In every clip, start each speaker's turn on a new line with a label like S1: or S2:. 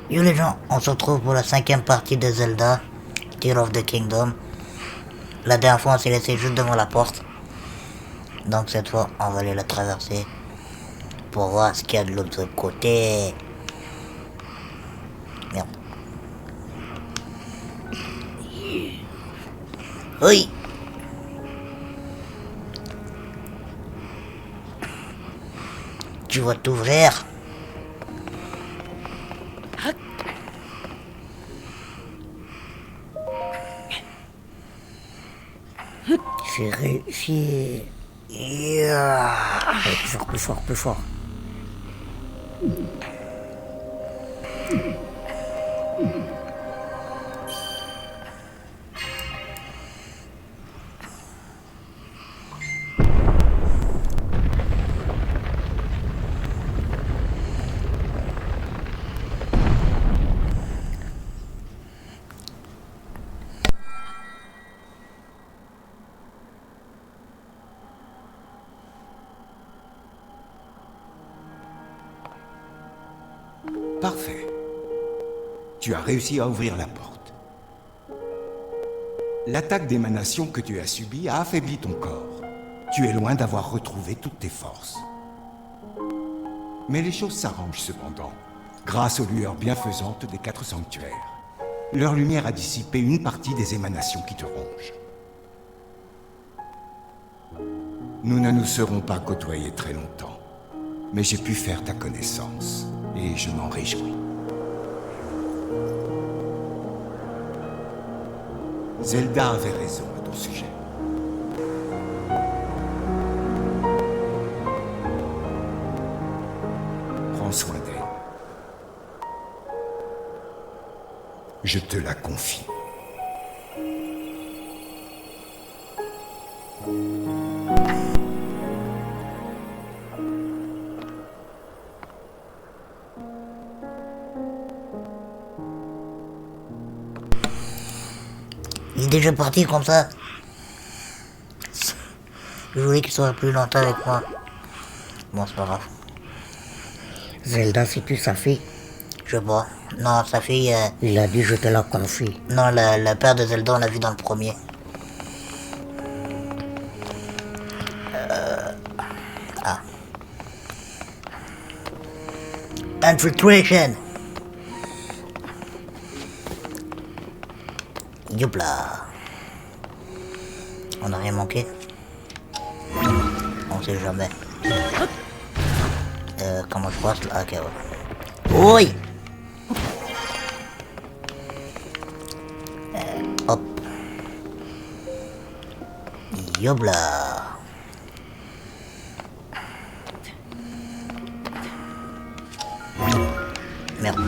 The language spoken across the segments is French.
S1: Yo les gens, on se retrouve pour la 5e partie de Zelda, Tears of the Kingdom. La dernière fois on s'est laissé juste devant la porte. Donc cette fois on va aller la traverser pour voir ce qu'il y a de l'autre côté. Merde. Oui. Tu vas t'ouvrir. J'ai réussi. Yeah. Allez, plus fort, plus fort, plus fort.
S2: Parfait. Tu as réussi à ouvrir la porte. L'attaque d'émanation que tu as subie a affaibli ton corps. Tu es loin d'avoir retrouvé toutes tes forces. Mais les choses s'arrangent cependant, grâce aux lueurs bienfaisantes des 4 sanctuaires. Leur lumière a dissipé une partie des émanations qui te rongent. Nous ne nous serons pas côtoyés très longtemps, mais j'ai pu faire ta connaissance, et je m'en réjouis. Zelda avait raison à ton sujet. Prends soin d'elle. Je te la confie.
S1: Il est déjà parti comme ça. Je voulais qu'il soit plus longtemps avec moi. Bon, c'est pas grave.
S3: Zelda, c'est plus sa fille.
S1: Je sais pas. Non, sa fille...
S3: Il a dit je te la confie.
S1: Non, le père de Zelda, on l'a vu dans le premier. Ah. Infiltration. Youpla. On n'a rien manqué. On sait jamais. Comment je passe là? Ok, ouais. Oui. Hop. Yobla. Merde.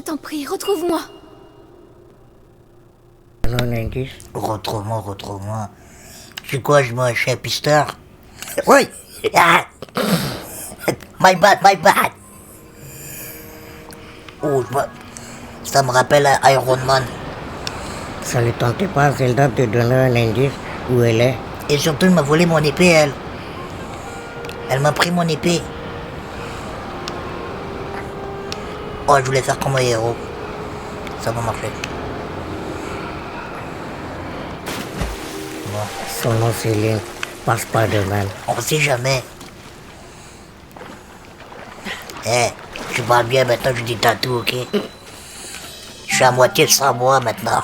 S4: t'en prie, retrouve-moi.
S3: Non, un indice.
S1: Retrouve-moi, retrouve-moi. C'est quoi, je me chez pisteur? Oui! Ah. My bad, my bad! Oh, ça me rappelle Iron Man.
S3: Ça ne tentait pas, Zelda, de donner un indice où elle est.
S1: Et surtout, elle m'a volé mon épée, elle. Elle m'a pris mon épée. Oh, je voulais faire comme un héros. Ça va marcher. Bon,
S3: Son nom, c'est Link, pas Spider-Man.
S1: on sait jamais. Eh, je parle bien maintenant, je dis tatou, ok? Je suis à moitié sans moi maintenant.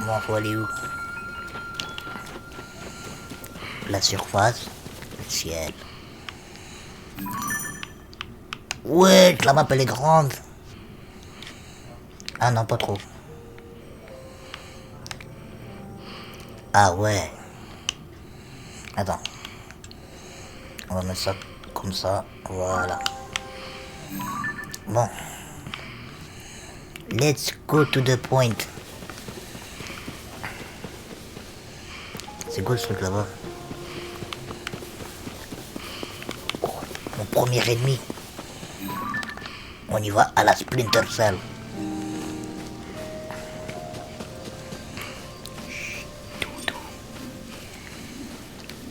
S1: Bon, faut aller où? La surface, le ciel. Ouais, la map elle est grande. Ah non, pas trop. Ah ouais. Attends. On va mettre ça comme ça. Voilà. Bon. Let's go to the point. C'est quoi ce truc là-bas? Oh, mon premier ennemi. On y va à la Splinter Cell.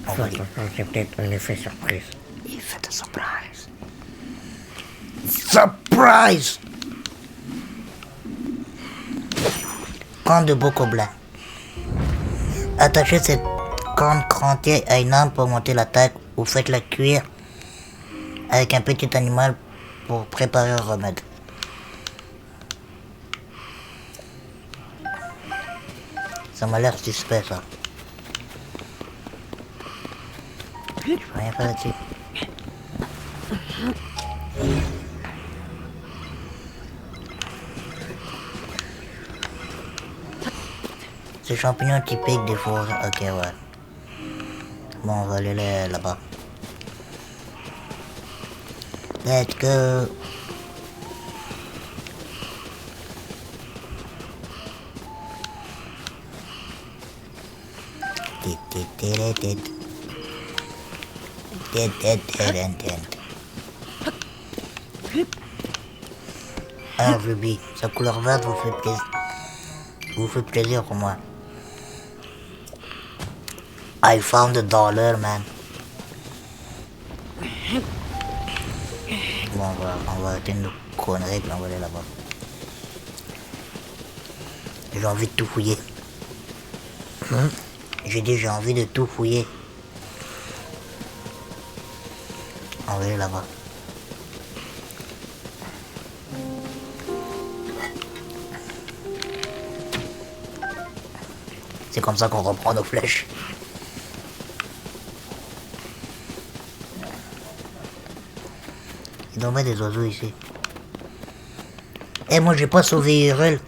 S1: On va aller.
S3: C'est peut-être un effet surprise.
S1: Il fait de surprise. Surprise! Corne de Bokoblin. Attachez cette corne crantée à une arme pour monter l'attaque ou faites-la cuire avec un petit animal pour préparer un remède. Ça m'a l'air suspect, ça. Je peux rien faire là-dessus. C'est champignon typique des fours. Ok, ouais. Bon, on va aller là-bas. Let's go. Un rubis. Sa couleur verte vous fait plaisir. Vous fait plaisir pour moi. I found $1, man. Bon, on va arrêter nos conneries puis on va aller là-bas. J'ai envie de tout fouiller. J'ai dit j'ai envie de tout fouiller. On va aller là-bas. C'est comme ça qu'on reprend nos flèches. Il doit y avoir des oiseaux ici. Eh, moi j'ai pas sauvé Hyrule.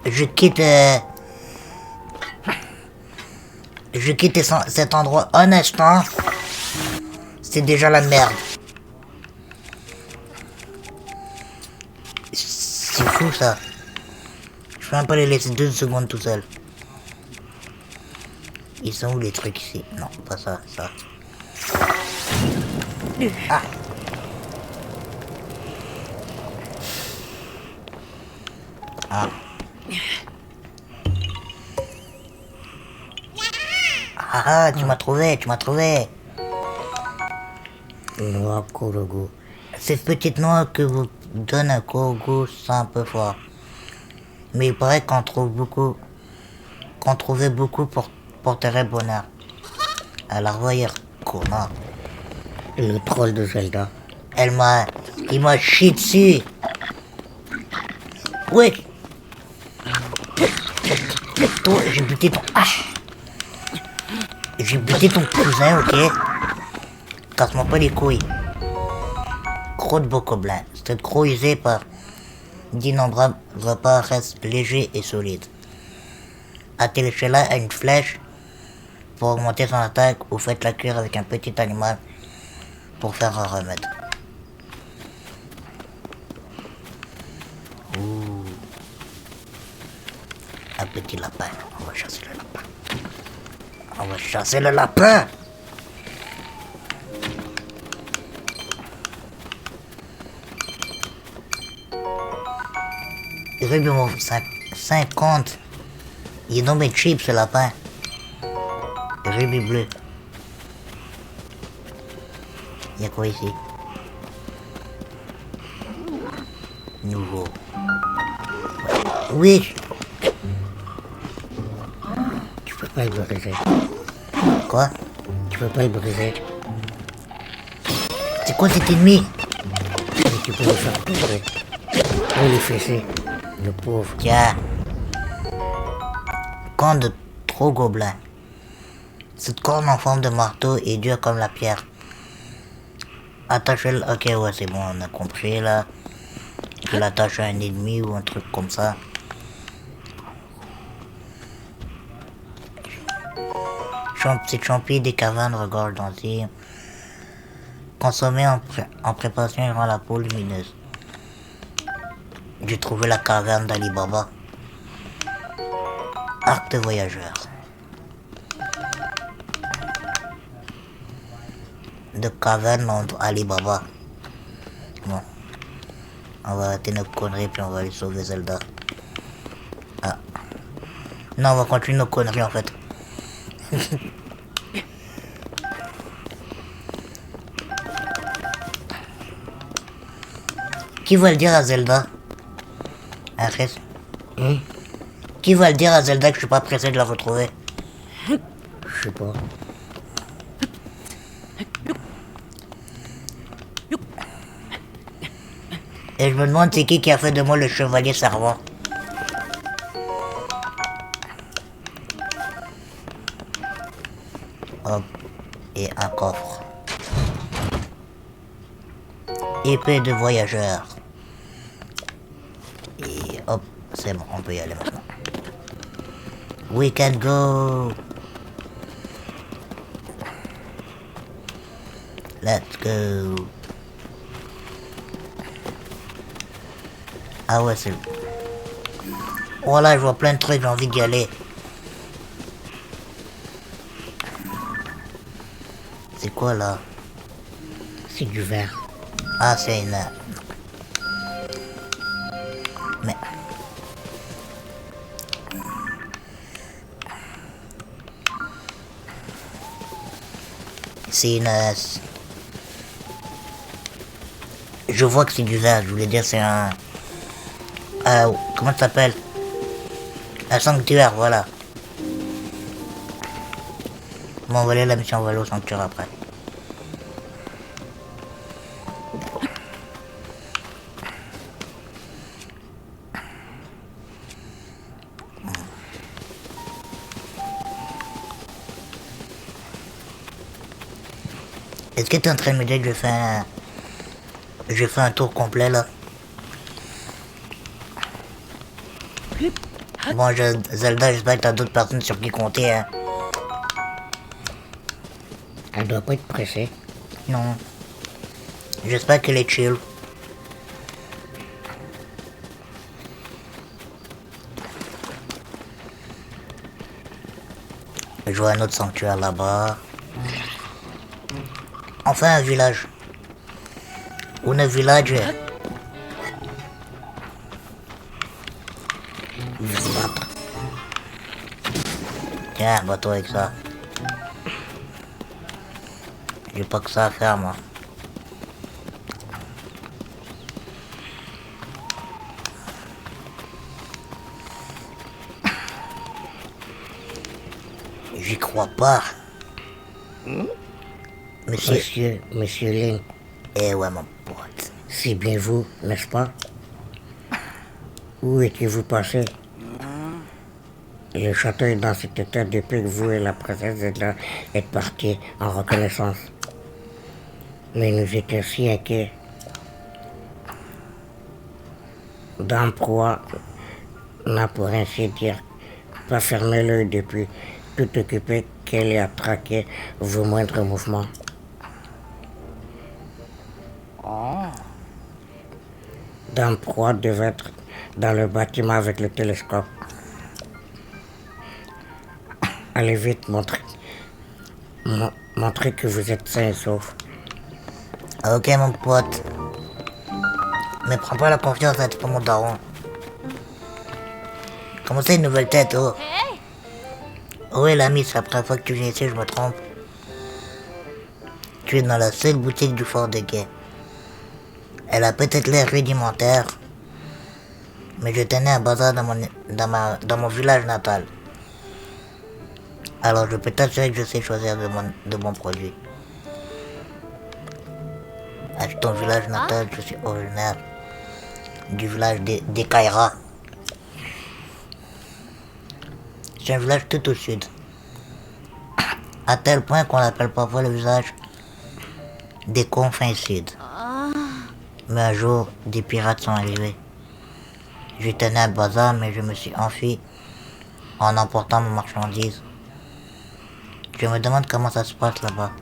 S1: Je quitte... Je quitte cet endroit un instant. C'est déjà la merde. C'est fou ça. Je peux même pas les laisser 2 secondes tout seul. Ils sont où les trucs ici? Non, pas ça, ça. Ah. Ah. Ah, tu m'as trouvé, tu m'as trouvé.
S3: Noix Korogu.
S1: Cette petite noix que vous donne un goût c'est un peu fort. Mais il paraît qu'on trouvait beaucoup porterait bonheur. Alors voyez, comment?
S3: Le troll de Zelda.
S1: Il m'a chié dessus. Oui. Toi, j'ai buté ton... Ah. J'ai buté ton cousin, ok? Casse-moi pas les couilles. Croc de Bokoblin. Cette croc usée par d'innombrables repas reste léger et solide. Attachez-la à une flèche pour augmenter son attaque ou faites-la cuire avec un petit animal pour faire un remède. Un petit lapin. On va chasser le lapin. On va chasser le lapin. Ruby, 50. Il est tombé cheap ce lapin. Ruby bleu. Il y a quoi ici? Nouveau. Oui.
S3: Tu peux pas le briser.
S1: Quoi?
S3: Tu peux pas le briser.
S1: C'est quoi cet ennemi?
S3: Mais tu peux le faire tomber. Ou les fesser. Le pauvre.
S1: Tiens. Corne de trop gobelin. Cette corne en forme de marteau est dure comme la pierre. Attachez-le. Ok, ouais, c'est bon, on a compris là. Je l'attache à un ennemi ou un truc comme ça. Cette champi des cavernes regorge d'enzymes. Consommée en préparation rend la peau lumineuse. J'ai trouvé la caverne d'Ali Baba. Arc de voyageur. De caverne entre Ali Baba. Bon. On va arrêter nos conneries puis on va aller sauver Zelda. Ah. Non, on va continuer nos conneries en fait. Qui va le dire à Zelda? Arrête. Qui va le dire à Zelda que je suis pas pressé de la retrouver?
S3: Je sais pas.
S1: Et je me demande c'est qui a fait de moi le chevalier servant. Hop. Et un coffre. Épée de voyageur. Et hop, c'est bon, on peut y aller maintenant. We can go. Let's go. Ah ouais, c'est... Oh là, je vois plein de trucs, j'ai envie d'y aller. C'est quoi là?
S3: C'est du verre.
S1: Ah, c'est une... Mais... C'est une... Je vois que c'est du verre, je voulais dire c'est un... comment ça s'appelle? Un sanctuaire, voilà. Bon, on va aller la mission, on va aller au sanctuaire après. Est-ce que tu es en train de me dire que je fais un tour complet là? Bon, Zelda, j'espère que t'as d'autres personnes sur qui compter, hein.
S3: Elle doit pas être pressée.
S1: Non. J'espère qu'elle est chill. Je vois un autre sanctuaire là-bas. Enfin un village. Un village.
S3: Il va se battre.
S1: Tiens, bats-toi avec ça. J'ai pas que ça à faire, moi. J'y crois pas.
S3: Monsieur Link,
S1: Eh ouais, mon pote.
S3: c'est bien vous, n'est-ce pas? Où étiez-vous passé? Le château est dans cet état depuis que vous et la princesse Zelda êtes partis en reconnaissance. Mais nous étions si inquiets. Dame Proie n'a pour ainsi dire pas fermé l'œil depuis, tout occupée qu'elle est à traquer vos moindres mouvements. Dame Proie devait être dans le bâtiment avec le télescope. Allez vite, montrez que vous êtes sain et sauf.
S1: Ok, mon pote. Mais prends pas la confiance, hein, t'es pas mon daron. Comment ça, une nouvelle tête, oh? Où est l'ami? C'est la première fois que tu viens ici, je me trompe. Tu es dans la seule boutique du fort de Guet. Elle a peut-être l'air rudimentaire, mais je tenais un bazar dans mon village natal. Alors je peux t'assurer que je sais choisir de bons produits. À ton village natal, je suis originaire du village des Kaira. C'est un village tout au sud. À tel point qu'on l'appelle parfois le village des confins sud. Mais un jour, des pirates sont arrivés. Je tenais un bazar, mais je me suis enfui en emportant mes marchandises. Je me demande comment ça se passe là-bas.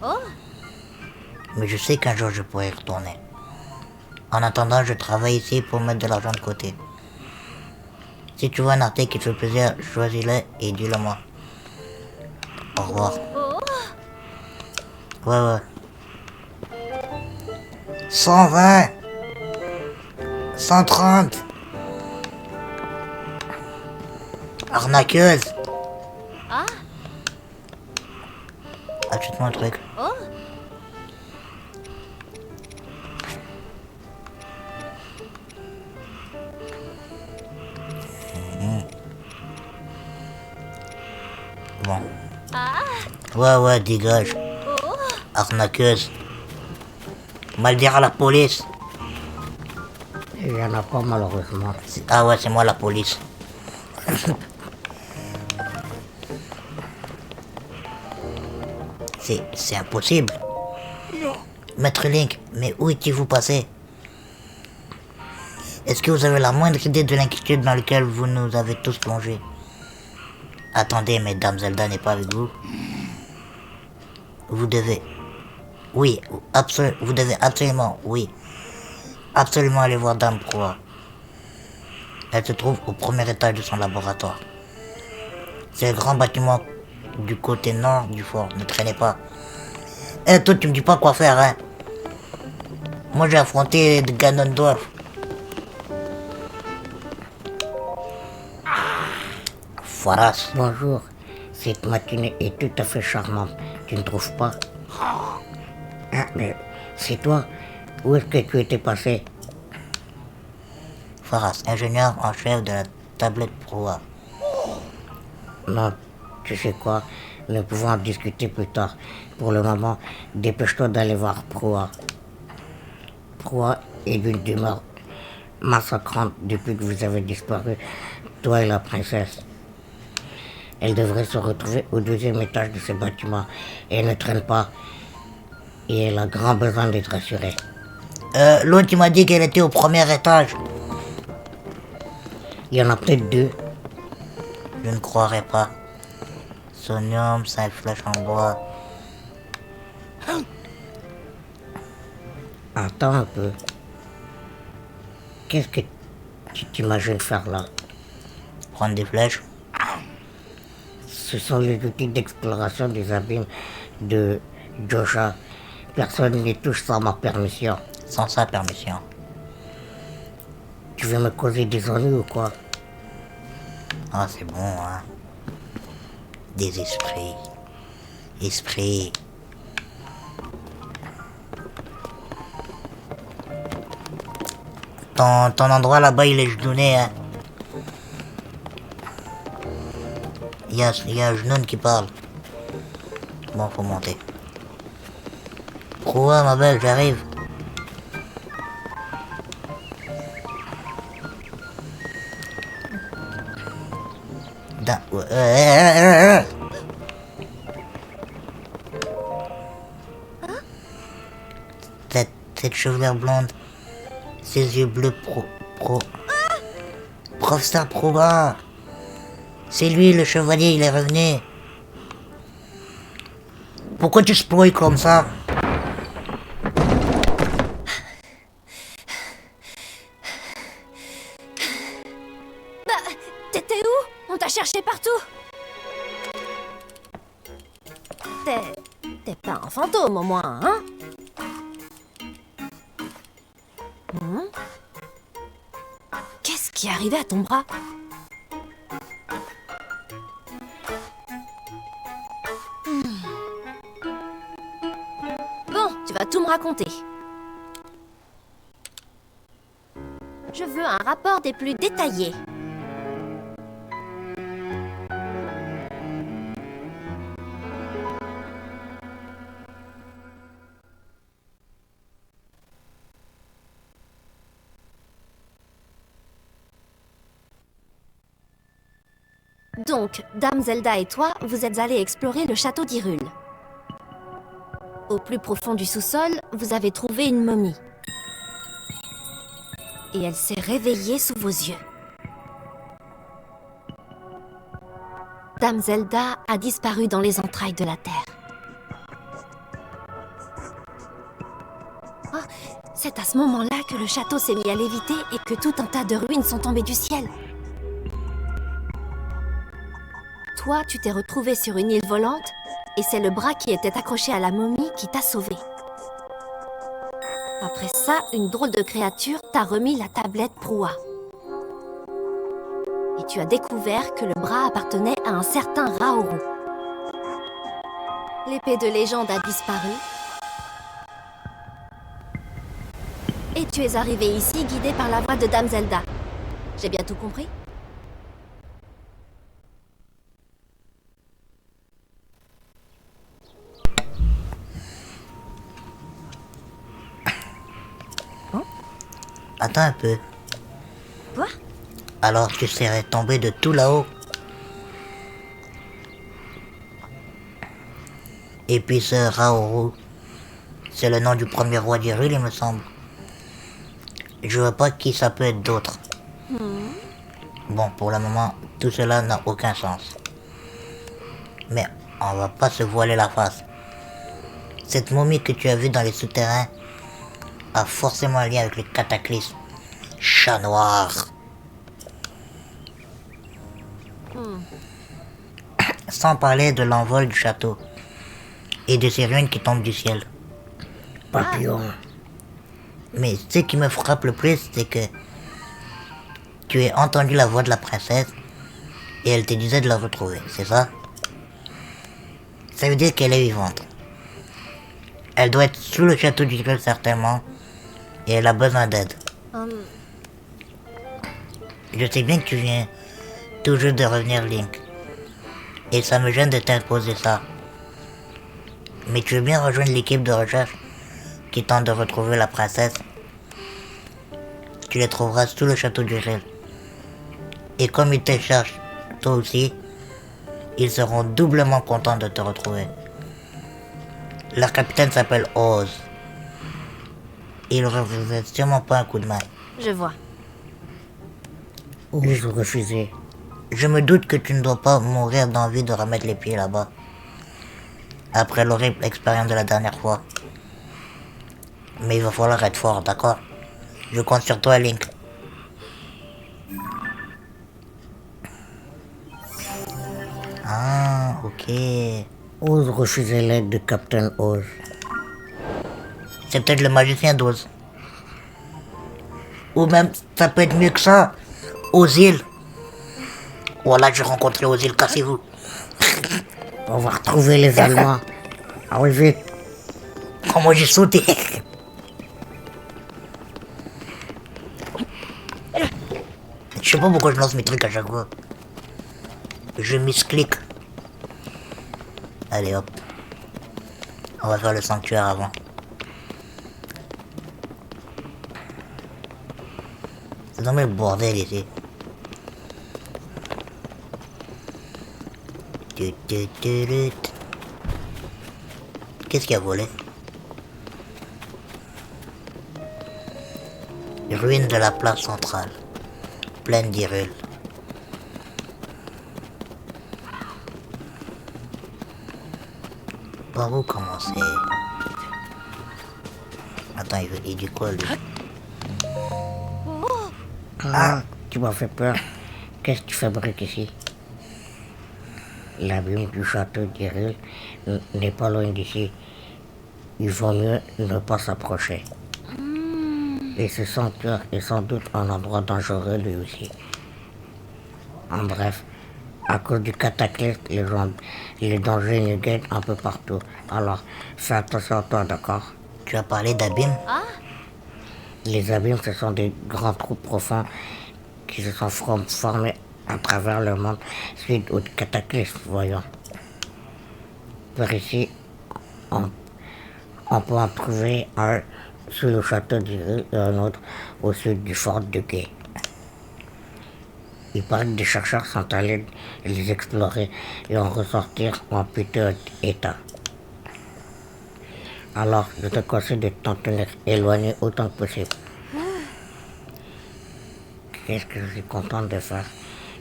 S1: Mais je sais qu'un jour je pourrai y retourner. En attendant, je travaille ici pour mettre de l'argent de côté. Si tu vois un article qui te fait plaisir, choisis-le et dis-le moi. Au revoir. Ouais. 120 130 Arnaqueuse. Achète-moi un truc. Bon. Ouais, dégage. Arnaqueuse. Mal dire à la police.
S3: Il n'y en a pas malheureusement.
S1: Ah ouais, c'est moi la police. C'est impossible. Maître Link, mais où étiez-vous passé? Est-ce que vous avez la moindre idée de l'inquiétude dans laquelle vous nous avez tous plongés? Attendez, mais Dame Zelda n'est pas avec vous. Vous devez... Oui, vous devez absolument, oui. Absolument aller voir Dame Proa. Elle se trouve au premier étage de son laboratoire. C'est le grand bâtiment du côté nord du fort. Ne traînez pas. Eh, toi, tu me dis pas quoi faire, hein. Moi, j'ai affronté Ganondorf. Faras.
S3: Bonjour, cette matinée est tout à fait charmante, tu ne trouves pas? Ah, mais c'est toi? Où est-ce que tu étais passé?
S1: Faras, ingénieur en chef de la tablette Proa.
S3: Non, tu sais quoi? Nous pouvons en discuter plus tard. Pour le moment, dépêche-toi d'aller voir Proa. Proa est d'une demeure massacrante depuis que vous avez disparu, toi et la princesse. Elle devrait se retrouver au deuxième étage de ce bâtiment. Et ne traîne pas. Et elle a grand besoin d'être assurée.
S1: L'autre, tu m'as dit qu'elle était au premier étage.
S3: Il y en a peut-être deux.
S1: Je ne croirais pas. Sonium, 5 flèches en bois.
S3: Attends un peu. Qu'est-ce que tu t'imagines faire là?
S1: Prendre des flèches.
S3: Ce sont les outils d'exploration des abîmes de Josha. Personne n'y touche sans ma permission.
S1: Sans sa permission.
S3: Tu veux me causer des ennuis ou quoi?
S1: Ah, c'est bon, hein. Des esprits. Esprits. Ton endroit là-bas, il est genoux, hein. Il y a un genou qui parle. Bon, faut monter. Quoi, ma belle, j'arrive. Cette chevelure blonde, ses yeux bleus Professeur Proba. C'est lui le chevalier, il est revenu. Pourquoi tu spoil comme ça?
S4: T'étais où? On t'a cherché partout. T'es pas un fantôme au moins, hein? Qu'est-ce qui est arrivé à ton bras? Bon, tu vas tout me raconter. Je veux un rapport des plus détaillés. Donc, Dame Zelda et toi, vous êtes allés explorer le château d'Hyrule. Au plus profond du sous-sol, vous avez trouvé une momie. Et elle s'est réveillée sous vos yeux. Dame Zelda a disparu dans les entrailles de la Terre. Oh, c'est à ce moment-là que le château s'est mis à léviter et que tout un tas de ruines sont tombées du ciel. Toi, tu t'es retrouvé sur une île volante et c'est le bras qui était accroché à la momie qui t'a sauvé. Après ça, une drôle de créature t'a remis la tablette Proua. Et tu as découvert que le bras appartenait à un certain Raoru. L'épée de légende a disparu. Et tu es arrivé ici guidé par la voix de Dame Zelda. J'ai bien tout compris ?
S1: Attends un peu.
S4: Quoi ?
S1: Alors tu serais tombé de tout là-haut. Et puis ce Raoru, c'est le nom du premier roi d'Hyrule, il me semble. Je vois pas qui ça peut être d'autre. Bon, pour le moment, tout cela n'a aucun sens. Mais on va pas se voiler la face. Cette momie que tu as vue dans les souterrains a forcément un lien avec le cataclysme. Chat noir. Sans parler de l'envol du château et de ces ruines qui tombent du ciel.
S3: Papillon.
S1: Mais ce qui me frappe le plus, c'est que tu as entendu la voix de la princesse et elle te disait de la retrouver, c'est ça? Ça veut dire qu'elle est vivante. Elle doit être sous le château du Hyrule certainement et elle a besoin d'aide. Je sais bien que tu viens tout juste de revenir, Link. Et ça me gêne de t'imposer ça. Mais tu veux bien rejoindre l'équipe de recherche qui tente de retrouver la princesse? Tu les trouveras sous le château du Hyrule. Et comme ils te cherchent, toi aussi, ils seront doublement contents de te retrouver. Leur capitaine s'appelle Oz. Il ne refuserait sûrement pas un coup de main.
S4: Je vois.
S3: Ose refuser.
S1: Je me doute que tu ne dois pas mourir d'envie de remettre les pieds là-bas. Après l'horrible expérience de la dernière fois. Mais il va falloir être fort, d'accord? Je compte sur toi, Link. Ah, ok.
S3: Ose refuser l'aide de Captain Oz.
S1: C'est peut-être le magicien d'Oz. Ou même, ça peut être mieux que ça. Ozil. Voilà, j'ai rencontré Ozil, cassez-vous.
S3: On va retrouver les Allemands. Ah oui, vite.
S1: Comment j'ai sauté. Je sais pas pourquoi je lance mes trucs à chaque fois. Je misclique. Allez hop. On va faire le sanctuaire avant. C'est dans le bordel ici. Qu'est-ce qui a volé? Ruine de la place centrale. Plaine d'Hyrule. Par où commencer? Attends, il dit quoi lui?
S3: Ah, tu m'as fait peur. Qu'est-ce que tu fabriques ici? L'abîme du château d'Hyrule n'est pas loin d'ici. Il vaut mieux ne pas s'approcher. Et ce sanctuaire est sans doute un endroit dangereux lui aussi. En bref, à cause du cataclysme, les dangers nous guettent un peu partout. Alors, fais attention à toi, d'accord?
S1: Tu as parlé d'abîme?
S3: Les abîmes, ce sont des grands trous profonds qui se sont formés à travers le monde suite au cataclysme, voyons. Par ici, on peut en trouver un sous le château d'Hyrule et un autre au sud du fort de Gué. Il paraît que des chercheurs sont allés les explorer et en ressortir en piteux état. Alors, je te conseille de t'en tenir éloigné autant que possible. Qu'est-ce que je suis content de faire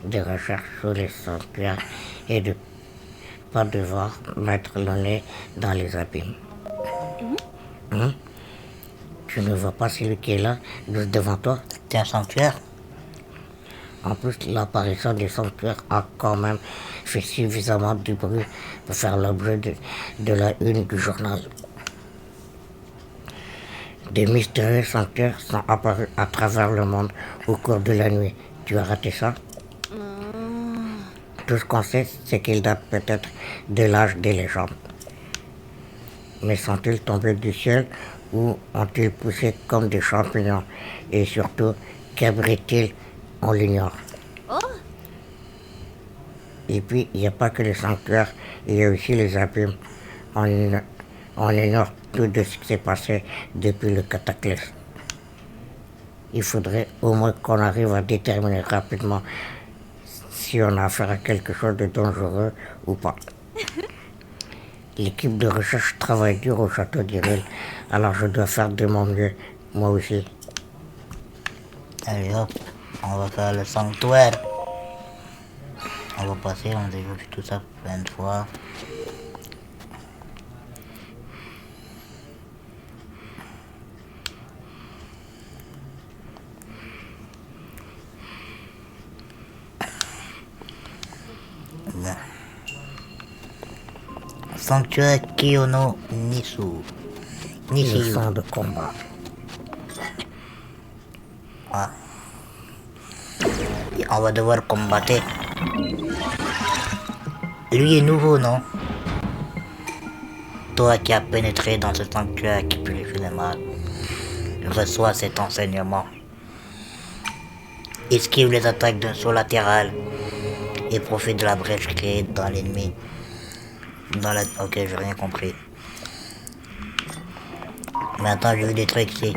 S3: des recherches sur les sanctuaires et de pas devoir mettre le nez dans les abîmes. Tu ne vois pas celui qui est là, juste devant toi?
S1: C'est un sanctuaire?
S3: En plus, l'apparition des sanctuaires a quand même fait suffisamment de bruit pour faire l'objet de la une du journal. Des mystérieux sanctuaires sont apparus à travers le monde au cours de la nuit. Tu as raté ça? Tout ce qu'on sait, c'est qu'ils datent peut-être de l'âge des légendes. Mais sont-ils tombés du ciel ou ont-ils poussé comme des champignons? Et surtout, qu'abritent-ils? On l'ignore. Et puis, il n'y a pas que les sanctuaires, il y a aussi les abîmes. On ignore tout de ce qui s'est passé depuis le cataclysme. Il faudrait au moins qu'on arrive à déterminer rapidement si on a affaire à quelque chose de dangereux ou pas. L'équipe de recherche travaille dur au château d'Hyrule, alors je dois faire de mon mieux, moi aussi.
S1: Allez hop, on va faire le sanctuaire. On va passer, on a déjà vu tout ça plein de fois. Bien. Sanctuaire Kiyono Nisu.
S3: Le
S1: Nishiyu.
S3: sang de combat.
S1: On va devoir combattre. Lui est nouveau, non? Toi qui as pénétré dans ce sanctuaire qui purifie le mal, reçois cet enseignement. Esquive les attaques d'un saut latéral et profite de la brèche créée dans l'ennemi. Ok, j'ai rien compris. Mais attends, j'ai vu des trucs ici.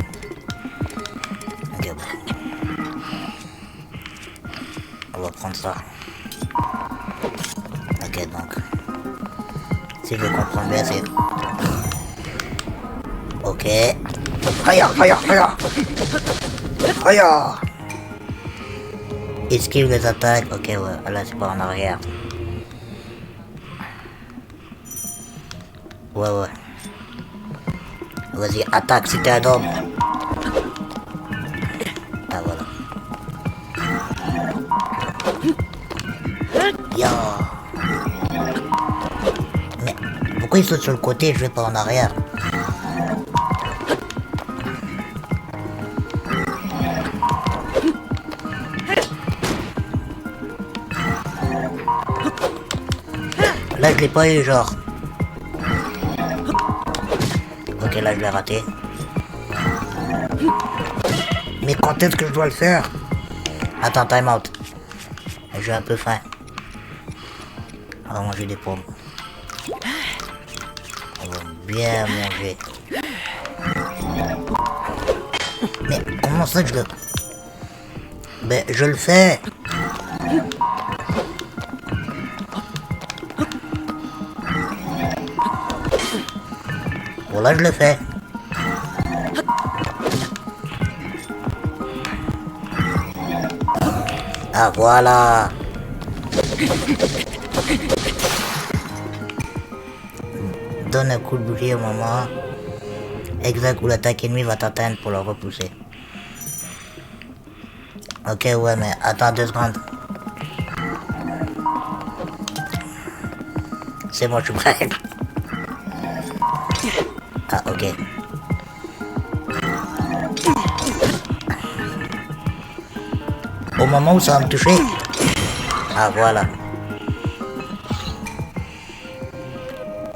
S1: Ok, bon. On va prendre ça. Ok, donc. Si je comprends bien, c'est... Ok. Aïe. Esquive les attaques. Ok, ouais. Là, c'est pas en arrière. Ouais. Vas-y, attaque si t'es un homme. Ah, voilà. Yo. Mais pourquoi il saute sur le côté et je vais pas en arrière? Là je l'ai pas eu genre. Ok, là je l'ai raté. Mais quand est-ce que je dois le faire? Attends, time out. J'ai un peu faim. On va manger des pommes. On va bien manger. Mais comment ça que je le... Ben je le fais. Voilà, je le fais. Ah voilà. Donne un coup de bouclier au moment exact où l'attaque ennemie va t'atteindre pour le repousser. Ok, ouais, mais attends 2 secondes. C'est bon, je suis prêt. Ah, ok. Au moment où ça va me toucher. Ah, voilà.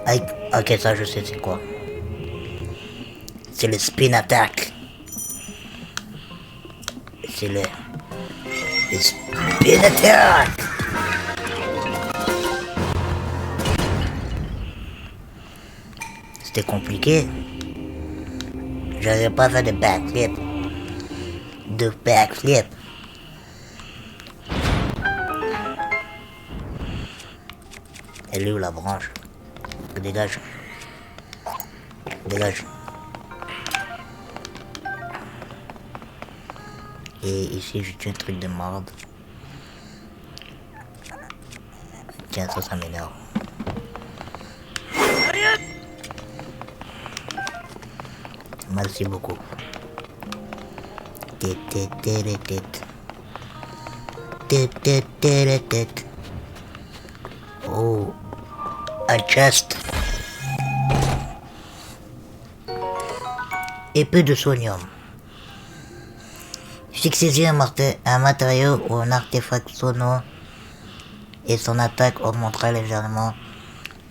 S1: Aïe. Ok, ça je sais c'est quoi. C'est le spin attack. C'est le spin attack. C'était compliqué. J'avais pas fait de backflip. De backflip. Elle est où la branche? Dégage. Dégage. Et ici, j'ai un truc de merde. Tiens, ça m'énerve. Merci beaucoup. Oh. Un chest. Épée de sonium. Fixez un matériau ou un artefact sono et son attaque augmentera légèrement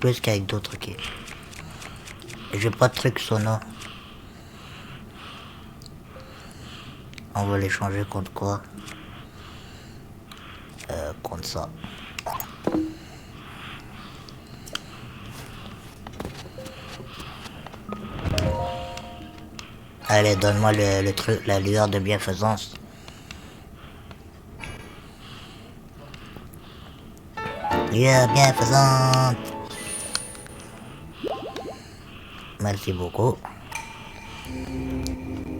S1: plus qu'avec d'autres qui. J'ai pas de truc sono. On va les changer contre quoi? Contre ça. Allez, donne-moi le truc, la lueur de bienfaisance. Lueur bienfaisante. Merci beaucoup.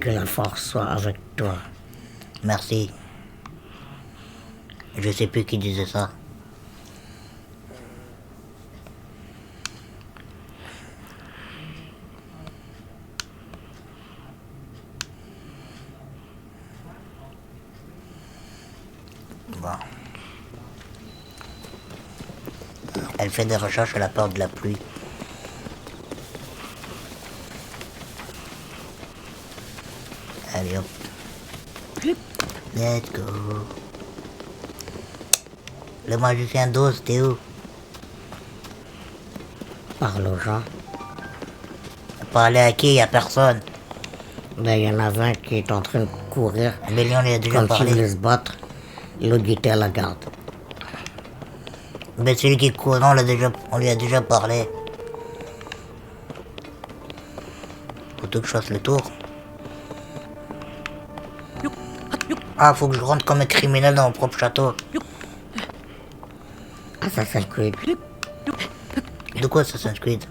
S3: Que la force soit avec toi.
S1: Merci. Je sais plus qui disait ça. Bon. Elle fait des recherches à la peur de la pluie. Allez hop. Let's go. Le magicien d'Oz, t'es où?
S3: Parle aux gens.
S1: Parler à qui? Y'a personne.
S3: Ben, il y en a 20 qui est en train de courir.
S1: Mais lui, on lui a déjà
S3: Comme s'il
S1: parlé.
S3: voulait se battre. L'autre qui était à la garde.
S1: Mais celui qui court, non, on lui a déjà parlé. Faut que je fasse le tour. Ah, faut que je rentre comme un criminel dans mon propre château.
S3: Assassin's Creed.
S1: De quoi Assassin's Creed?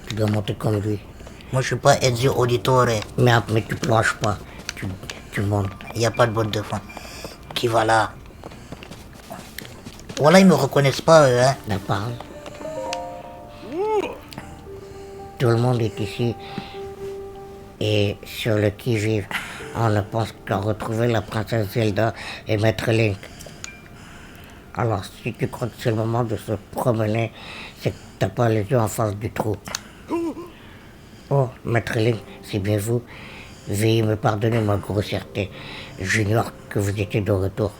S3: Tu dois monter comme lui.
S1: Moi, je suis pas Ezio Auditore.
S3: Mais tu planches pas. Tu montes.
S1: Y a pas de botte de foin. Qui va là? Voilà, ils me reconnaissent pas, eux, hein.
S3: La parle. Tout le monde est ici. Et sur le qui-vive, on ne pense qu'à retrouver la princesse Zelda et Maître Link. Alors, si tu crois que c'est le moment de se promener, c'est que t'as pas les yeux en face du trou. Oh, Maître Link, c'est bien vous. Veuillez me pardonner ma grossièreté. J'ignore que vous étiez de retour.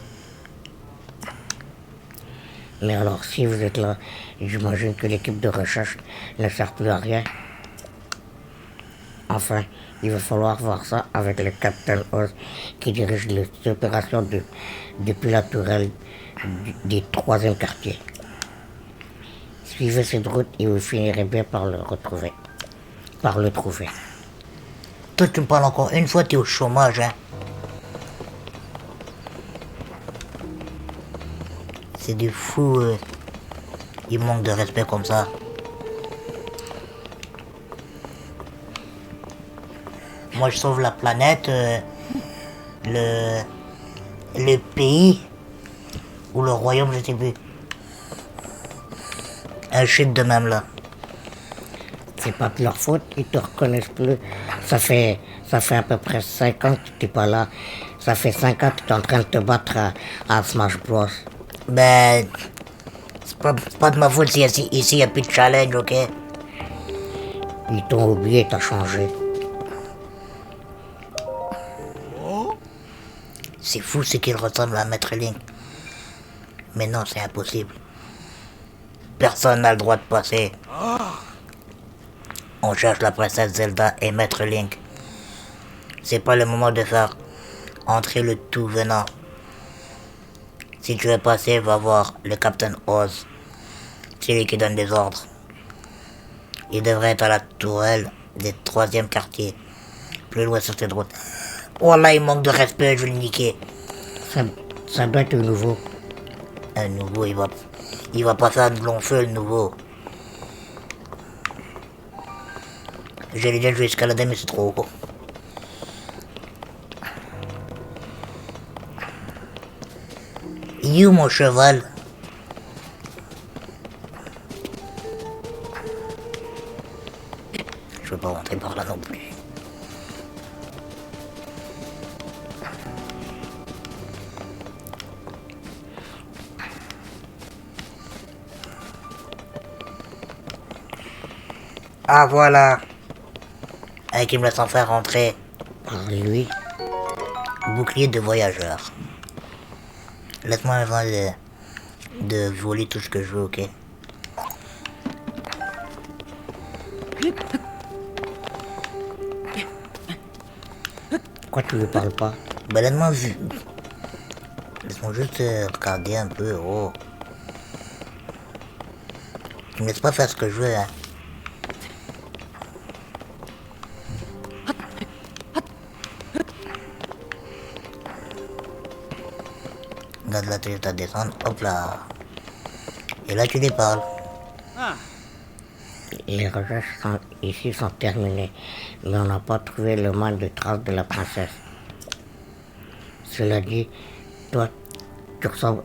S3: Mais alors, si vous êtes là, j'imagine que l'équipe de recherche ne sert plus à rien. Enfin, il va falloir voir ça avec le Capitaine Oz qui dirige les opérations depuis la tourelle du 3e quartier. Suivez cette route et vous finirez bien par le retrouver. Par le trouver.
S1: Toi, tu me parles encore une fois, t'es au chômage, hein. C'est du fou, il manque de respect comme ça. Moi, je sauve la planète, le pays, ou le royaume, je sais plus. Un shit de même, là.
S3: C'est pas de leur faute, ils te reconnaissent plus. Ça fait à peu près 5 ans que tu n'es pas là. Ça fait 5 ans que tu es en train de te battre à Smash Bros.
S1: Ben, Pas de ma faute si ici, il n'y a plus de challenge, ok?
S3: Ils t'ont oublié, t'as changé.
S1: C'est fou ce qu'il ressemble à Maître Link. Mais non, c'est impossible. Personne n'a le droit de passer. On cherche la princesse Zelda et Maître Link. C'est pas le moment de faire entrer le tout venant. Si tu veux passer, va voir le Captain Oz. C'est lui qui donne des ordres. Il devrait être à la tourelle des 3e quartier. Plus loin sur cette route. Wallah, il manque de respect, je vais le niquer.
S3: Ça doit être nouveau.
S1: Un nouveau, il va pas faire de long feu, le nouveau. J'allais dire, je vais escalader, mais c'est trop haut. You, mon cheval. Je veux pas rentrer par là non plus. Ah voilà. Avec il me laisse enfin rentrer.
S3: Par lui.
S1: Bouclier de voyageur. Laisse-moi avant de voler tout ce que je veux, ok?
S3: Pourquoi tu lui parles pas?
S1: Bah laisse-moi juste regarder un peu, oh. Tu me laisses pas faire ce que je veux, hein. Regarde là, tu es à descendre, hop là. Et là, tu les parles.
S3: Les recherches ici sont terminées, mais on n'a pas trouvé le moindre trace de la princesse. Cela dit, toi, tu ressembles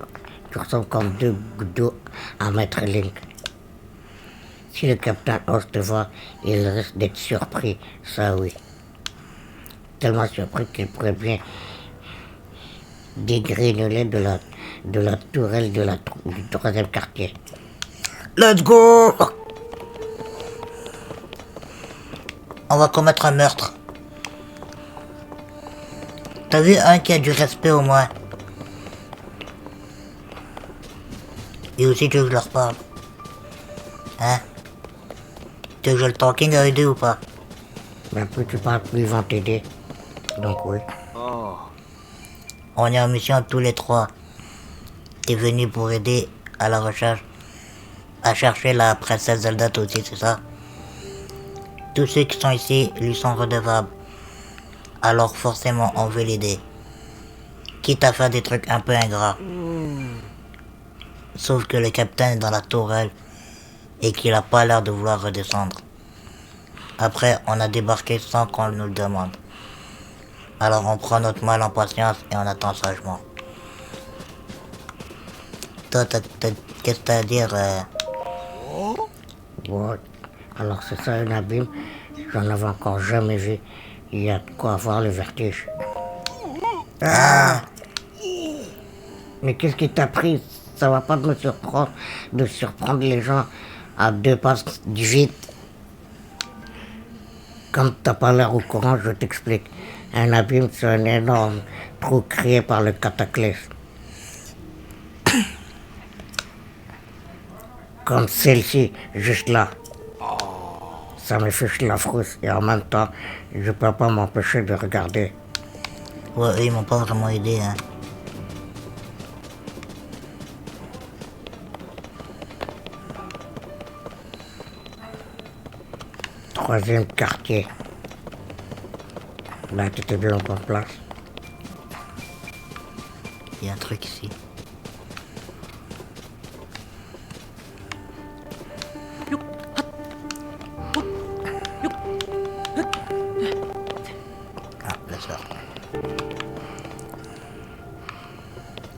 S3: comme 2 gouttes d'eau à Maître Link. Si le capitaine Oz te voit, il risque d'être surpris, ça oui. Tellement surpris qu'il pourrait bien dégringoler de la tourelle du 3e quartier.
S1: Let's go! On va commettre un meurtre. T'as vu un qui a du respect au moins? Et aussi tu veux que je leur parle? Hein? Tu veux que je le talking à eux deux ou pas?
S3: Mais plus tu parles, plus ils vont t'aider. Donc oui.
S1: On est en mission tous les trois. T'es venu pour aider à la recherche. À chercher la princesse Zelda toi aussi, c'est ça? Tous ceux qui sont ici lui sont redevables. Alors forcément on veut l'aider. Quitte à faire des trucs un peu ingrats. Sauf que le capitaine est dans la tourelle et qu'il a pas l'air de vouloir redescendre. Après, on a débarqué sans qu'on nous le demande. Alors on prend notre mal en patience et on attend sagement. Toi, qu'est-ce que t'as à dire
S3: Bon, alors c'est ça un abîme, j'en avais encore jamais vu. Il y a de quoi avoir le vertige.
S1: Ah,
S3: Mais qu'est-ce qui t'a pris? Ça va pas de surprendre les gens à 2 passes du vide. Comme t'as pas l'air au courant, je t'explique. Un abîme, c'est un énorme trou créé par le cataclysme. Comme celle-ci, juste là. Ça me fiche la frousse et en même temps, je peux pas m'empêcher de regarder.
S1: ouais, eux, ils m'ont pas vraiment aidé, hein.
S3: Troisième quartier. Là, tu étais bien en bonne place.
S1: Il y a un truc ici. Ah, la sœur.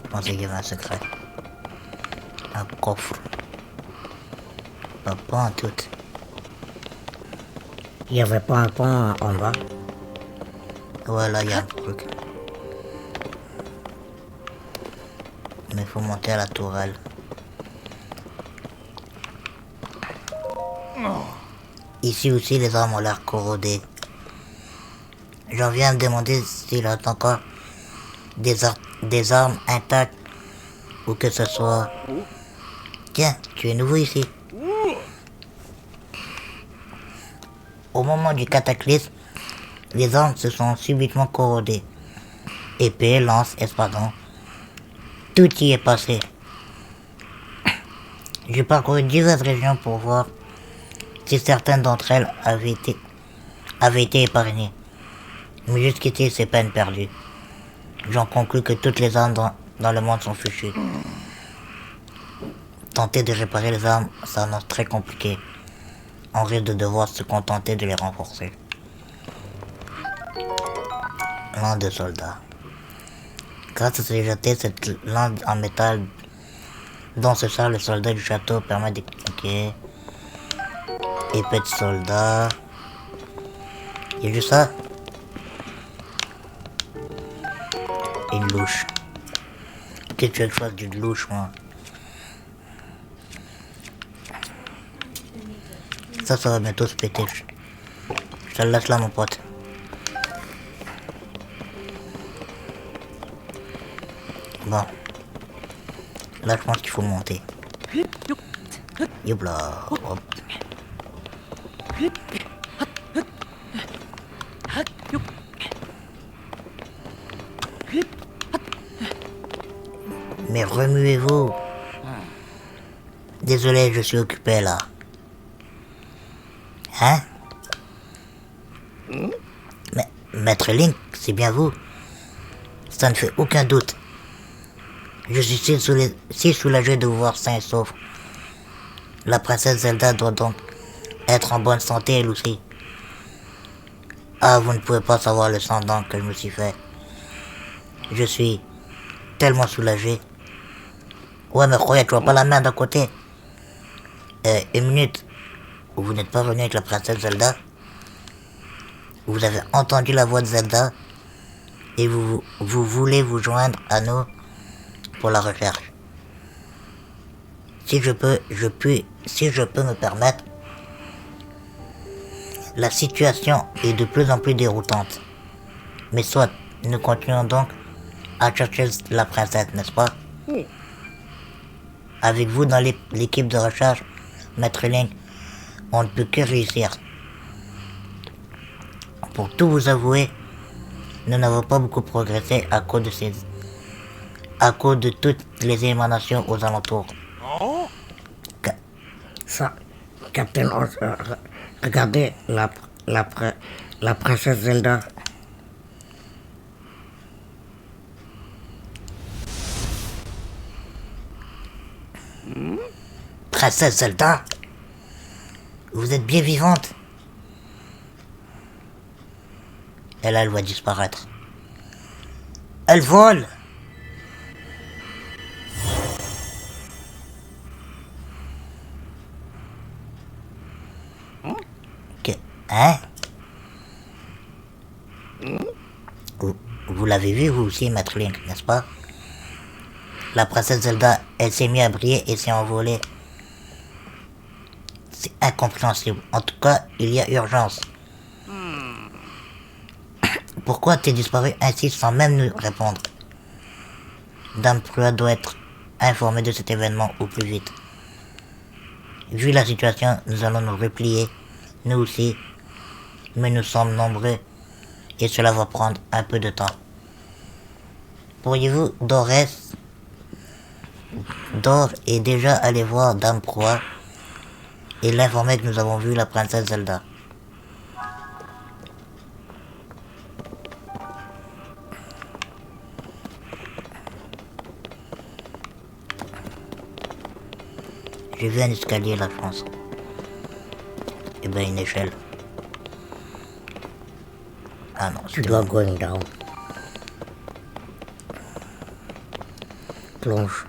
S1: Je pensais qu'il y avait un secret. Un coffre. Pas en tout.
S3: Il n'y avait pas un pont en bas.
S1: Ouais, là, il y a un truc. Mais il faut monter à la tourelle. Ici aussi, les armes ont l'air corrodées. J'en viens à me demander s'il reste encore des armes intactes ou que ce soit... Tiens, tu es nouveau ici. Au moment du cataclysme, les armes se sont subitement corrodées. Épée, lance, espadon, tout y est passé. J'ai parcouru diverses régions pour voir si certaines d'entre elles avaient été épargnées. Mais jusqu'ici, c'est peine perdue. J'en conclus que toutes les armes dans le monde sont fichues. Tenter de réparer les armes s'annonce très compliqué. On risque de devoir se contenter de les renforcer. Lance de soldat. Grâce à ces jetés, cette lance en métal dont se sert le soldat du château permet d'expliquer. Épée de soldat. Il y a juste ça. Une louche. Qu'est-ce que tu veux que je fasse d'une louche, moi? Ça va bientôt se péter. Je te le laisse là, mon pote. Bon. Là, je pense qu'il faut monter. Youpla. Hop. Mais remuez-vous. Désolé, je suis occupé là. Hein? Mais, Maître Link, c'est bien vous. Ça ne fait aucun doute. Je suis si soulagé de vous voir sain et sauf. La princesse Zelda doit donc être en bonne santé elle aussi. Ah, vous ne pouvez pas savoir le sang d'encre que je me suis fait. Je suis tellement soulagé. Ouais, mais croyez, tu vois pas la merde à côté. Une minute. Vous n'êtes pas venu avec la princesse Zelda? Vous avez entendu la voix de Zelda et vous voulez vous joindre à nous pour la recherche. Si je peux me permettre, la situation est de plus en plus déroutante. Mais soit, nous continuons donc à chercher la princesse, n'est-ce pas? Avec vous dans l'équipe de recherche, Maître Link, on ne peut que réussir. Pour tout vous avouer, nous n'avons pas beaucoup progressé à cause de toutes les émanations aux alentours.
S3: Ça, Captain Oz, regardez la princesse Zelda.
S1: Princesse Zelda? Vous êtes bien vivante? Elle va disparaître. Elle vole! Hein? Vous l'avez vu vous aussi, Maître Link, n'est-ce pas? La princesse Zelda, elle s'est mise à briller et s'est envolée. C'est incompréhensible. En tout cas, il y a urgence. Pourquoi t'es disparu ainsi sans même nous répondre? Dame Prua doit être informée de cet événement au plus vite. Vu la situation, nous allons nous replier, nous aussi, mais nous sommes nombreux et cela va prendre un peu de temps. Pourriez-vous, d'or est déjà allé voir Dame Prua et l'informer que nous avons vu la princesse Zelda. J'ai vu un escalier là, je pense. Et ben une échelle. Ah non,
S3: Tu dois going down. Plonge.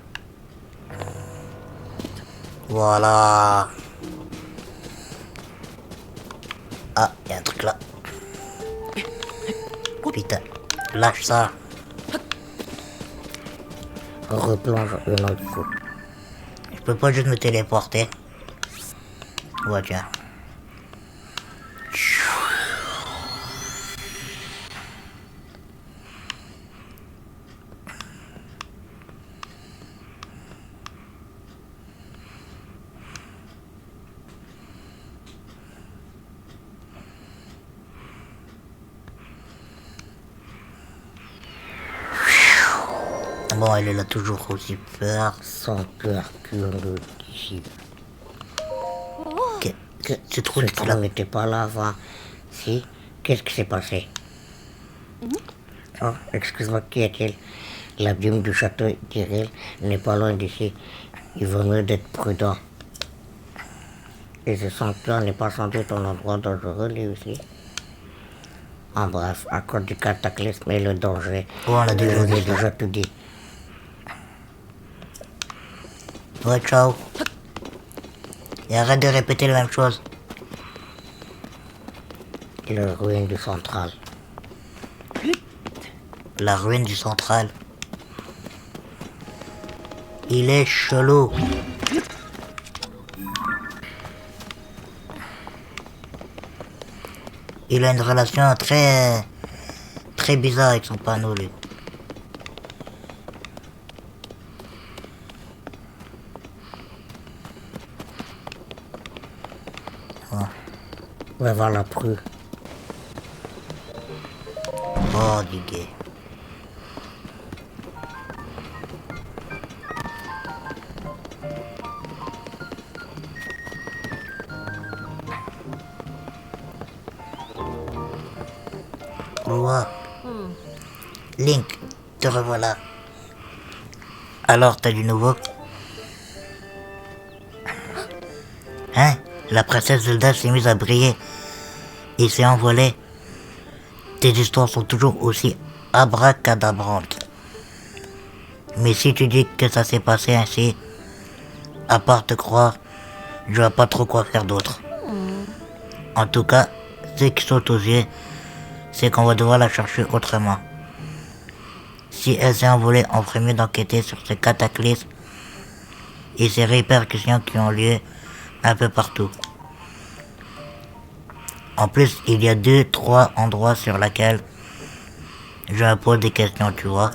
S1: Voilà. Ah, il y a un truc là. Putain, lâche ça.
S3: Replonge une autre fois.
S1: Je peux pas juste me téléporter. Ouais, tiens. Bon, elle a toujours aussi peur.
S3: Son cœur curieux ici.
S1: C'est trop
S3: Ce
S1: de
S3: trou n'était pas là avant. Si, qu'est-ce qui s'est passé? Oh, excuse-moi, qui est-il? L'abîme du château d'Iril n'est pas loin d'ici. Il vaut mieux d'être prudent. Et ce sanctuaire n'est pas sans doute un endroit dangereux, lui aussi. En bref, à cause du cataclysme et le danger,
S1: Oh, on l'a déjà
S3: je vous ai
S1: dit.
S3: déjà tout dit.
S1: Ouais, ciao. Et arrête de répéter la même chose.
S3: Le ruine du central.
S1: La ruine du central. Il est chelou. Il a une relation très bizarre avec son panneau, lui.
S3: On va voir la prue.
S1: Oh, du gay. Ouah. Link, te revoilà. Alors, t'as du nouveau? Hein? La princesse Zelda s'est mise à briller et s'est envolée. Tes histoires sont toujours aussi abracadabrantes. Mais si tu dis que ça s'est passé ainsi, à part te croire, je vois pas trop quoi faire d'autre. En tout cas, ce qui saute aux yeux, c'est qu'on va devoir la chercher autrement. Si elle s'est envolée en premier d'enquêter sur ce cataclysme et ses répercussions qui ont lieu un peu partout. En plus, il y a 2-3 endroits sur lesquels je me pose des questions, tu vois.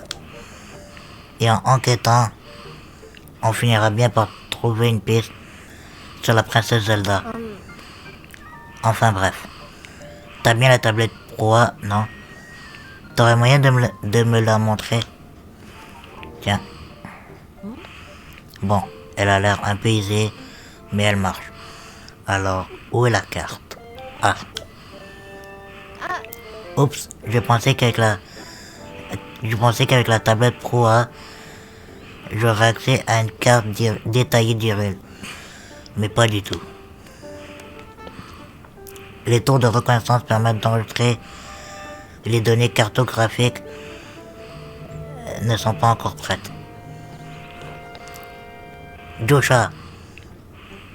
S1: Et en enquêtant, on finira bien par trouver une piste sur la princesse Zelda. Enfin bref. T'as bien la tablette Pro, non? T'aurais moyen de me la montrer? Tiens. Bon, elle a l'air un peu aisée, mais elle marche. Alors, où est la carte? Ah. Oups, je pensais qu'avec la tablette Pro A, j'aurais accès à une carte détaillée d'Hyrule. Mais pas du tout. Les tours de reconnaissance permettent d'enregistrer les données cartographiques ne sont pas encore prêtes. Joshua,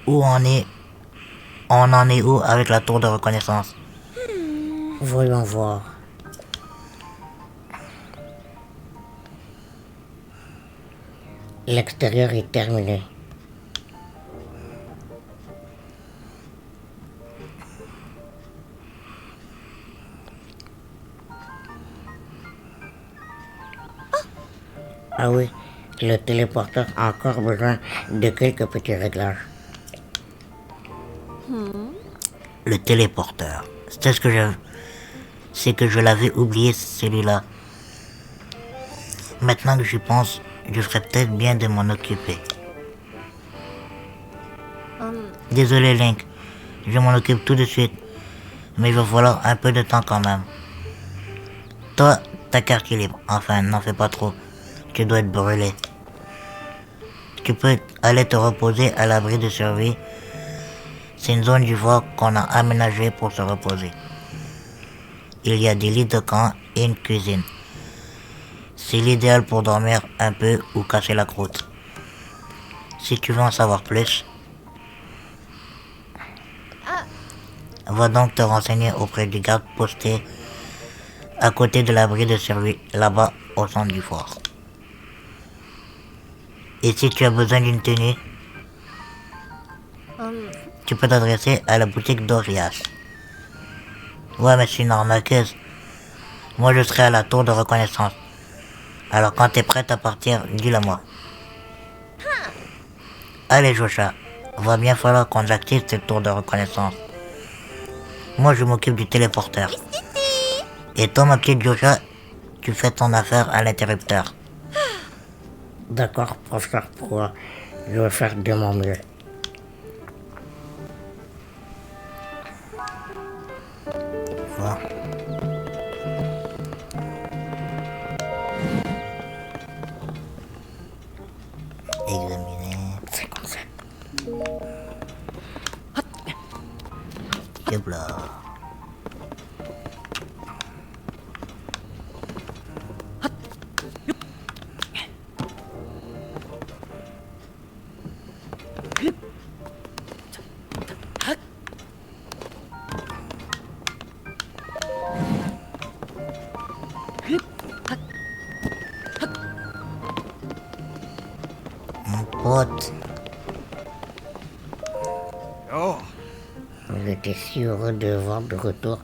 S1: où on en est où avec la tour de reconnaissance?
S3: Voyons voir. L'extérieur est terminé. Ah oui, le téléporteur a encore besoin de quelques petits réglages.
S1: Le téléporteur. C'est que je l'avais oublié, celui-là. Maintenant que j'y pense, je ferais peut-être bien de m'en occuper. Désolé Link, je m'en occupe tout de suite. Mais il va falloir un peu de temps quand même. Toi, ta carte est libre. Enfin, n'en fais pas trop. Tu dois être brûlé. Tu peux aller te reposer à l'abri de survie. C'est une zone du fort qu'on a aménagée pour se reposer. Il y a des lits de camp et une cuisine. C'est l'idéal pour dormir un peu ou casser la croûte. Si tu veux en savoir plus, va donc te renseigner auprès du garde posté à côté de l'abri de survie, là-bas au centre du fort. Et si tu as besoin d'une tenue, tu peux t'adresser à la boutique d'Orias. Ouais, mais c'est une arnaqueuse. Moi, je serai à la tour de reconnaissance. Alors, quand t'es prête à partir, dis-le-moi. Allez, Joshua, va bien falloir qu'on active cette tour de reconnaissance. Moi, je m'occupe du téléporteur. Et toi, ma petite Joshua, tu fais ton affaire à l'interrupteur.
S3: D'accord, professeur Proa. Je vais faire de mon mieux.
S1: Bon. Examiner.
S3: 57.
S1: Hop là. Mon pote.
S2: Oh,
S3: J'étais si heureux de voir de retour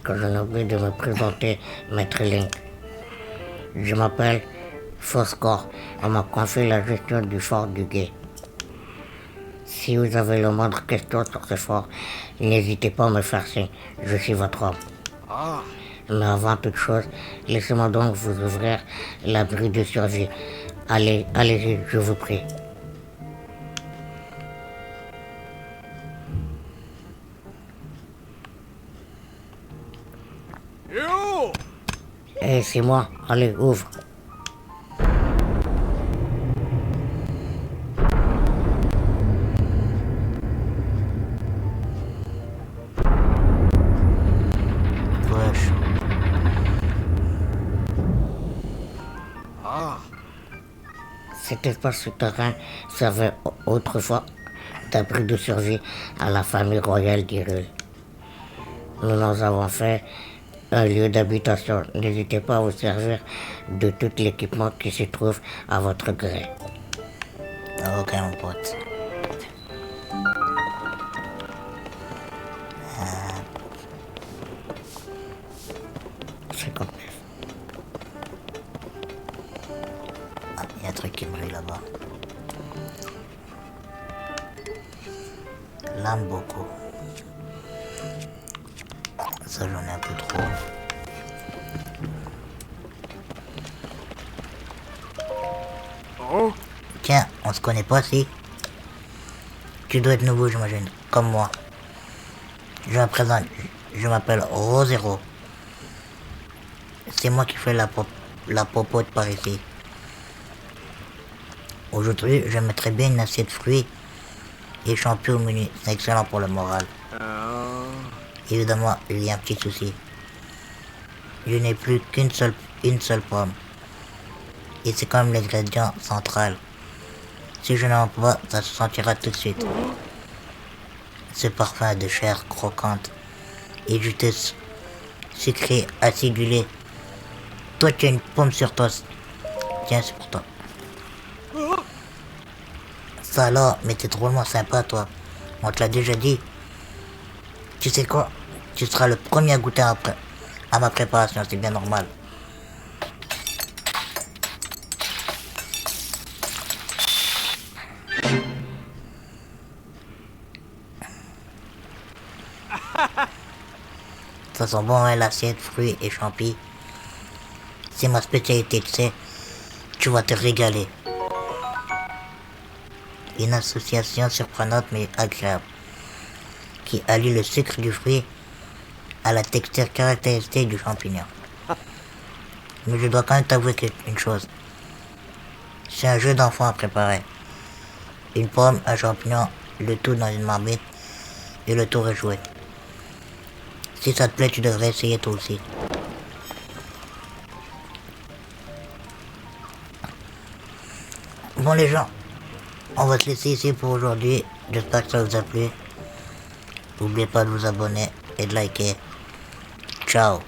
S3: que j'en ai oublié de me présenter, Maître Link. Je m'appelle Foscor. On m'a confié la gestion du fort du Guet. Si vous avez le moindre question sur ce fort, n'hésitez pas à me faire signe. Je suis votre homme.
S2: ah,
S3: Mais avant toute chose, laissez-moi donc vous ouvrir l'abri de survie. Allez, allez-y, je vous prie.
S2: Yo!
S3: Eh, c'est moi. Allez, ouvre.
S1: Wesh.
S2: Ah,
S3: Cet espace souterrain servait autrefois d'abri de survie à la famille royale d'Hyrule. Nous en avons fait un lieu d'habitation. N'hésitez pas à vous servir de tout l'équipement qui se trouve à votre gré.
S1: Ok, mon pote.
S3: C'est comme
S1: Ah, il y a un truc qui brille là-bas. Lame beaucoup. Ça, j'en ai un peu trop.
S2: oh,
S1: Tiens, on se connaît pas, si? Tu dois être nouveau, j'imagine. Comme moi. Je me présente. Je m'appelle Rosero. C'est moi qui fais la popote par ici. Aujourd'hui, je mettrai bien une assiette de fruits et champignons au menu. C'est excellent pour le moral. Évidemment, il y a un petit souci. Je n'ai plus une seule pomme. Et c'est quand même l'ingrédient central. Si je n'en pas, ça se sentira tout de suite. Ce parfum de chair croquante et juteuse, sucré, acidulé. Toi, tu as une pomme sur toi. Tiens, c'est pour toi. Ça alors, mais t'es drôlement sympa, toi. On te l'a déjà dit. Tu sais quoi? Tu seras le premier à goûter à ma préparation, c'est bien normal. Ça sent bon, hein, l'assiette, fruits et champis. C'est ma spécialité, tu sais. Tu vas te régaler. Une association surprenante mais agréable, qui allie le sucre du fruit à la texture caractéristique du champignon. Mais je dois quand même t'avouer une chose. C'est un jeu d'enfant à préparer. Une pomme, un champignon, le tout dans une marmite, et le tour est joué. Si ça te plaît, tu devrais essayer toi aussi. Bon les gens, on va se laisser ici pour aujourd'hui. J'espère que ça vous a plu. N'oubliez pas de vous abonner et de liker. Ciao.